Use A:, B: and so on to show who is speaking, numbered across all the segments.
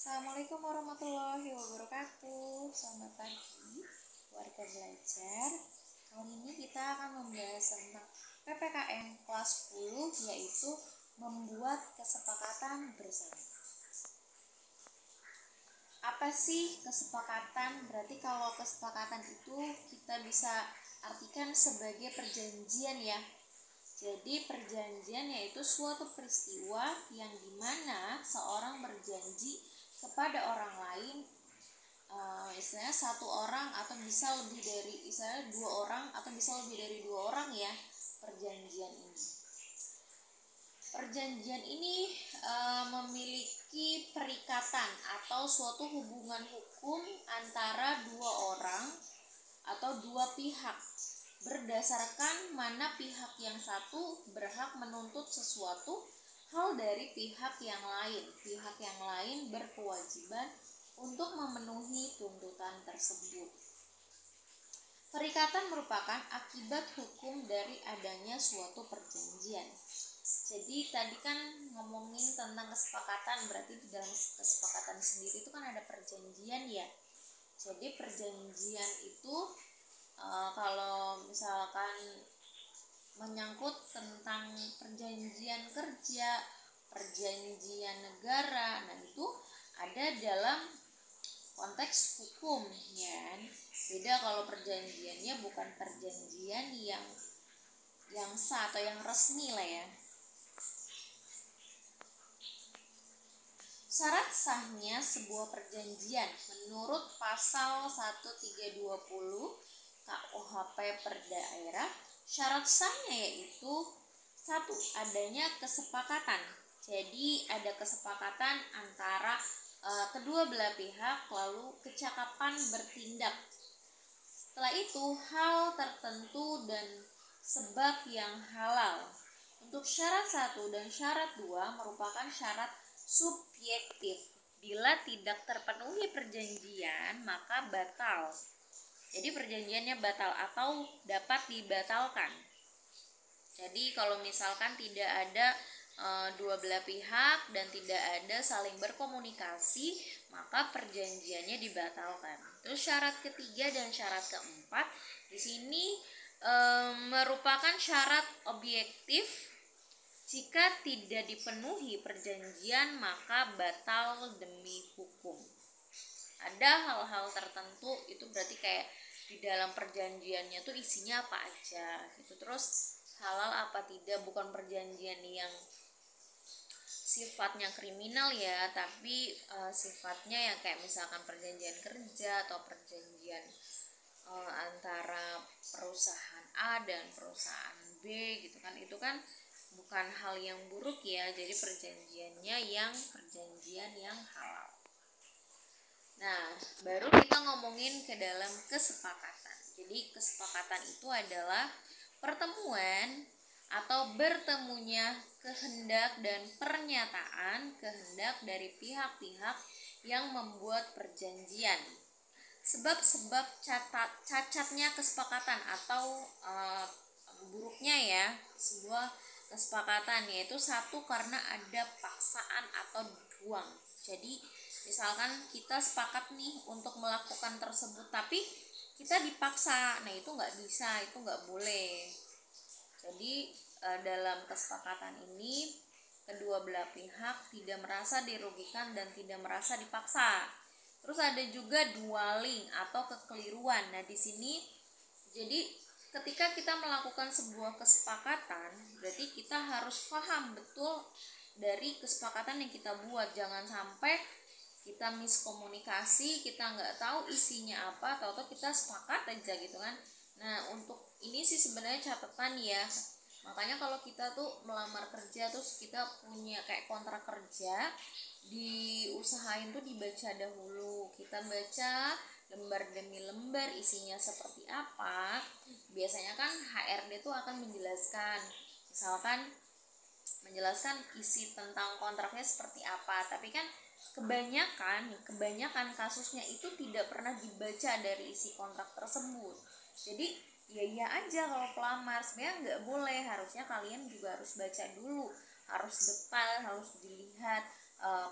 A: Assalamualaikum warahmatullahi wabarakatuh. Selamat pagi warga belajar. Kali ini kita akan membahas tentang PPKN kelas 10, yaitu membuat kesepakatan bersama. Apa sih kesepakatan? Berarti kalau kesepakatan itu kita bisa artikan sebagai perjanjian ya. Jadi perjanjian yaitu suatu peristiwa yang dimana seorang berjanji kepada orang lain, istilahnya satu orang atau bisa lebih dari, istilahnya dua orang atau bisa lebih dari dua orang ya, perjanjian ini. Perjanjian ini memiliki perikatan atau suatu hubungan hukum antara dua orang atau dua pihak, berdasarkan mana pihak yang satu berhak menuntut sesuatu hal dari pihak yang lain. Pihak yang lain berkewajiban untuk memenuhi tuntutan tersebut. Perikatan merupakan akibat hukum dari adanya suatu perjanjian. Jadi tadi kan ngomongin tentang kesepakatan, berarti di dalam kesepakatan sendiri itu kan ada perjanjian ya. Jadi perjanjian itu kalau misalkan menyangkut tentang perjanjian kerja, perjanjian negara, nah itu ada dalam konteks hukum ya. Beda kalau perjanjiannya bukan perjanjian yang sah atau yang resmi lah ya. Syarat sahnya sebuah perjanjian menurut pasal 1320 KUHP per daerah, syarat sahnya yaitu satu, adanya kesepakatan. Jadi ada kesepakatan antara kedua belah pihak, lalu kecakapan bertindak. Setelah itu hal tertentu dan sebab yang halal. Untuk syarat 1 dan syarat 2 merupakan syarat subjektif. Bila tidak terpenuhi perjanjian maka batal. Jadi perjanjiannya batal atau dapat dibatalkan. Jadi kalau misalkan tidak ada dua belah pihak dan tidak ada saling berkomunikasi, maka perjanjiannya dibatalkan. Terus syarat ketiga dan syarat keempat di sini merupakan syarat objektif. Jika tidak dipenuhi perjanjian maka batal demi hukum. Ada hal-hal tertentu itu berarti kayak di dalam perjanjiannya tuh isinya apa aja gitu. Terus halal apa tidak, bukan perjanjian yang sifatnya kriminal ya, tapi sifatnya yang kayak misalkan perjanjian kerja atau perjanjian antara perusahaan A dan perusahaan B gitu kan. Itu kan bukan hal yang buruk ya. Jadi perjanjiannya yang perjanjian yang halal. Nah, baru kita ngomongin ke dalam kesepakatan. Jadi kesepakatan itu adalah pertemuan atau bertemunya kehendak dan pernyataan kehendak dari pihak-pihak yang membuat perjanjian. Sebab-sebab cacatnya kesepakatan atau buruknya ya sebuah kesepakatan, yaitu satu, karena ada paksaan atau duang. Jadi misalkan kita sepakat nih untuk melakukan tersebut tapi kita dipaksa, nah itu nggak bisa, itu nggak boleh. Jadi dalam kesepakatan ini kedua belah pihak tidak merasa dirugikan dan tidak merasa dipaksa. Terus ada juga dwelling atau kekeliruan. Nah di sini jadi ketika kita melakukan sebuah kesepakatan berarti kita harus paham betul dari kesepakatan yang kita buat. Jangan sampai kita miskomunikasi, kita nggak tahu isinya apa, atau kita sepakat aja gitu kan. Nah untuk ini sih sebenarnya catatan ya. Makanya kalau kita tuh melamar kerja terus kita punya kayak kontrak kerja, diusahain tuh dibaca dahulu. Kita baca lembar demi lembar isinya seperti apa. Biasanya kan HRD tuh akan menjelaskan, misalkan menjelaskan isi tentang kontraknya seperti apa, tapi kan kebanyakan kasusnya itu tidak pernah dibaca dari isi kontrak tersebut. Jadi ya aja kalau pelamar, sebenarnya nggak boleh. Harusnya kalian juga harus baca dulu, harus detail, harus dilihat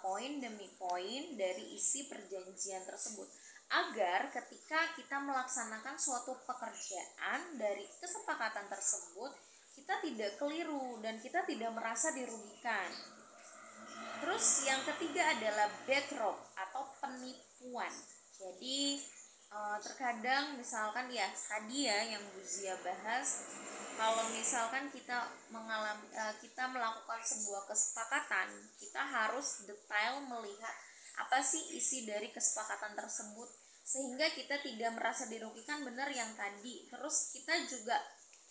A: poin demi poin poin dari isi perjanjian tersebut, agar ketika kita melaksanakan suatu pekerjaan dari kesepakatan tersebut, kita tidak keliru dan kita tidak merasa dirugikan. Terus yang ketiga adalah backrob atau penipuan. Jadi terkadang misalkan ya tadi ya yang Bu Zia bahas, kalau misalkan kita kita melakukan sebuah kesepakatan, kita harus detail melihat apa sih isi dari kesepakatan tersebut sehingga kita tidak merasa dirugikan, benar yang tadi. Terus kita juga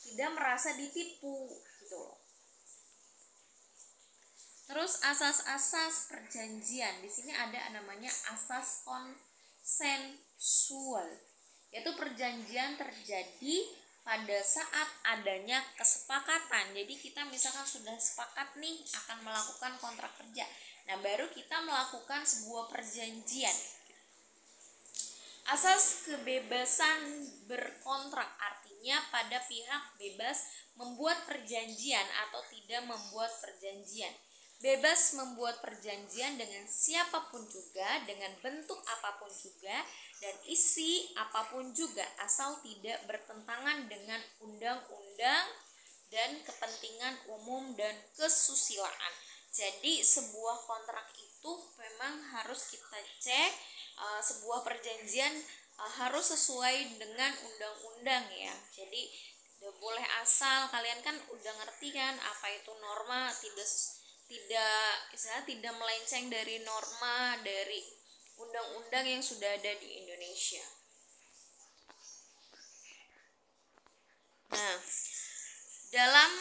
A: tidak merasa ditipu gitu loh. Terus asas-asas perjanjian, di sini ada namanya asas konsensual, yaitu perjanjian terjadi pada saat adanya kesepakatan. Jadi kita misalkan sudah sepakat nih akan melakukan kontrak kerja, nah baru kita melakukan sebuah perjanjian. Asas kebebasan berkontrak, artinya pada pihak bebas membuat perjanjian atau tidak membuat perjanjian. Bebas membuat perjanjian dengan siapapun juga, dengan bentuk apapun juga, dan isi apapun juga, asal tidak bertentangan dengan undang-undang dan kepentingan umum dan kesusilaan. Jadi sebuah kontrak itu memang harus kita cek, sebuah perjanjian harus sesuai dengan undang-undang ya. Jadi tidak boleh asal, kalian kan udah ngerti kan apa itu norma, tidak melenceng dari norma dari undang-undang yang sudah ada di Indonesia. Nah, dalam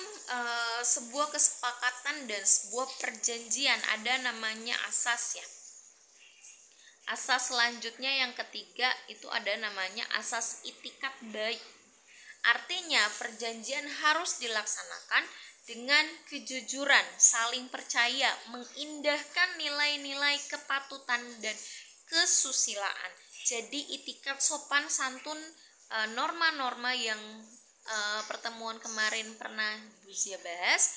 A: sebuah kesepakatan dan sebuah perjanjian ada namanya asas ya. Asas selanjutnya yang ketiga itu ada namanya asas itikat baik. Artinya perjanjian harus dilaksanakan dengan kejujuran, saling percaya, mengindahkan nilai-nilai kepatutan dan kesusilaan. Jadi itikat sopan santun, norma-norma yang pertemuan kemarin pernah Bu Zia bahas,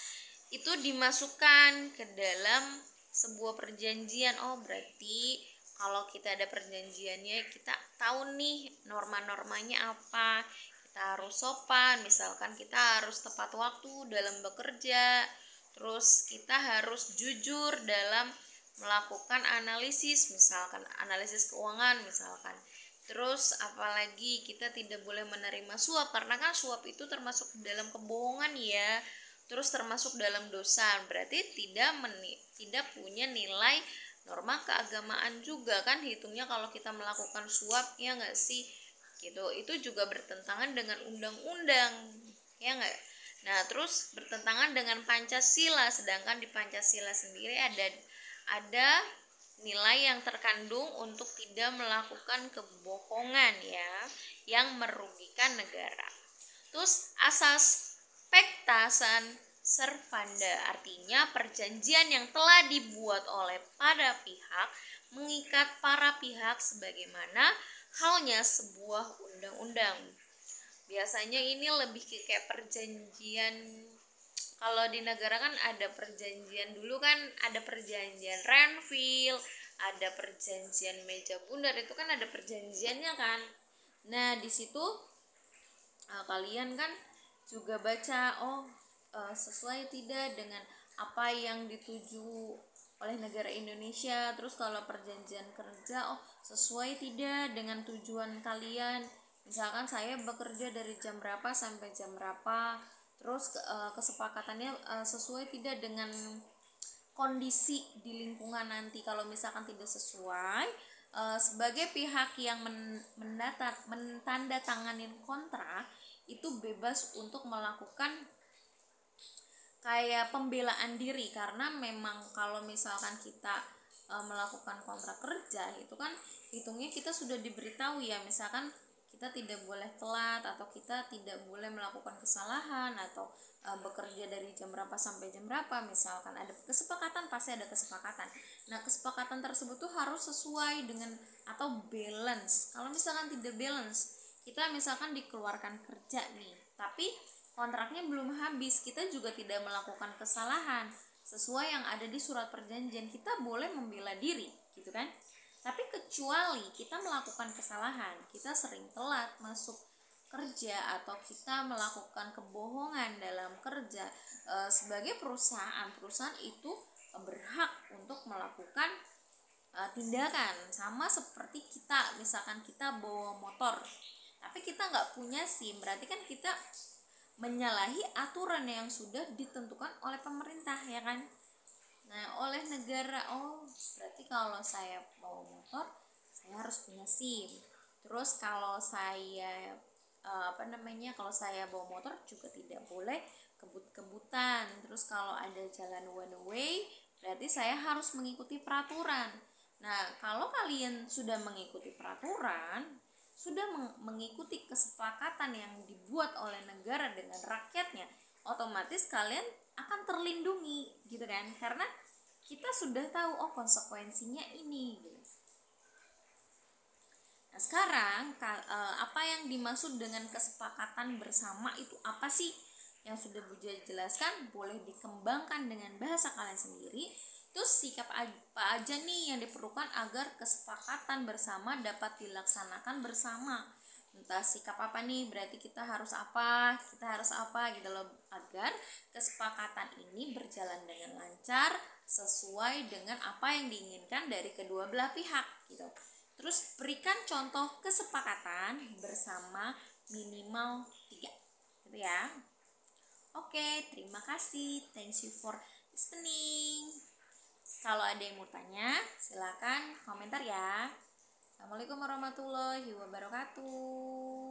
A: itu dimasukkan ke dalam sebuah perjanjian. Oh berarti kalau kita ada perjanjiannya, kita tahu nih norma-normanya apa. Kita harus sopan, misalkan kita harus tepat waktu dalam bekerja, terus kita harus jujur dalam melakukan analisis, misalkan analisis keuangan misalkan. Terus apalagi kita tidak boleh menerima suap, karena kan suap itu termasuk dalam kebohongan ya. Terus termasuk dalam dosa, berarti tidak punya nilai norma keagamaan juga kan, hitungnya kalau kita melakukan suap, ya nggak sih? Gitu, itu juga bertentangan dengan undang-undang, ya nggak? Nah terus bertentangan dengan Pancasila, sedangkan di Pancasila sendiri ada nilai yang terkandung untuk tidak melakukan kebohongan ya yang merugikan negara. Terus asas pacta sunt servanda, artinya perjanjian yang telah dibuat oleh para pihak mengikat para pihak sebagaimana halnya sebuah undang-undang. Biasanya ini lebih kayak perjanjian, kalau di negara kan ada perjanjian, dulu kan ada perjanjian Renville, ada perjanjian meja bundar, itu kan ada perjanjiannya kan. Nah di situ kalian kan juga baca, sesuai tidak dengan apa yang dituju oleh negara Indonesia. Terus kalau perjanjian kerja, sesuai tidak dengan tujuan kalian, misalkan saya bekerja dari jam berapa sampai jam berapa. Terus kesepakatannya sesuai tidak dengan kondisi di lingkungan nanti. Kalau misalkan tidak sesuai, sebagai pihak yang mentandatanganin kontrak itu bebas untuk melakukan kayak pembelaan diri, karena memang kalau misalkan kita melakukan kontrak kerja itu kan hitungnya kita sudah diberitahu ya, misalkan kita tidak boleh telat atau kita tidak boleh melakukan kesalahan atau bekerja dari jam berapa sampai jam berapa, misalkan ada kesepakatan, pasti ada kesepakatan. Nah kesepakatan tersebut tuh harus sesuai dengan atau balance. Kalau misalkan tidak balance, kita misalkan dikeluarkan kerja nih tapi kontraknya belum habis, kita juga tidak melakukan kesalahan sesuai yang ada di surat perjanjian, kita boleh membela diri gitu kan. Tapi kecuali kita melakukan kesalahan, kita sering telat masuk kerja atau kita melakukan kebohongan dalam kerja, sebagai perusahaan itu berhak untuk melakukan tindakan. Sama seperti kita, misalkan kita bawa motor tapi kita nggak punya SIM, berarti kan kita menyalahi aturan yang sudah ditentukan oleh pemerintah, ya kan. Nah, oleh negara, berarti kalau saya bawa motor saya harus punya SIM. Terus kalau saya kalau saya bawa motor juga tidak boleh kebut-kebutan. Terus kalau ada jalan one way, berarti saya harus mengikuti peraturan. Nah, kalau kalian sudah mengikuti peraturan, sudah mengikuti kesepakatan yang dibuat oleh negara dengan rakyatnya, otomatis kalian akan terlindungi gitu kan, karena kita sudah tahu konsekuensinya ini gitu. Nah, sekarang apa yang dimaksud dengan kesepakatan bersama itu apa sih? Yang sudah Bu jelaskan, boleh dikembangkan dengan bahasa kalian sendiri. Terus sikap apa aja nih yang diperlukan agar kesepakatan bersama dapat dilaksanakan bersama. Entah sikap apa nih, berarti kita harus apa gitu loh, agar kesepakatan ini berjalan dengan lancar sesuai dengan apa yang diinginkan dari kedua belah pihak gitu. Terus berikan contoh kesepakatan bersama minimal 3 gitu ya. Oke, terima kasih. Thanks you for listening. Kalau ada yang mau tanya, silakan komentar ya. Assalamualaikum warahmatullahi wabarakatuh.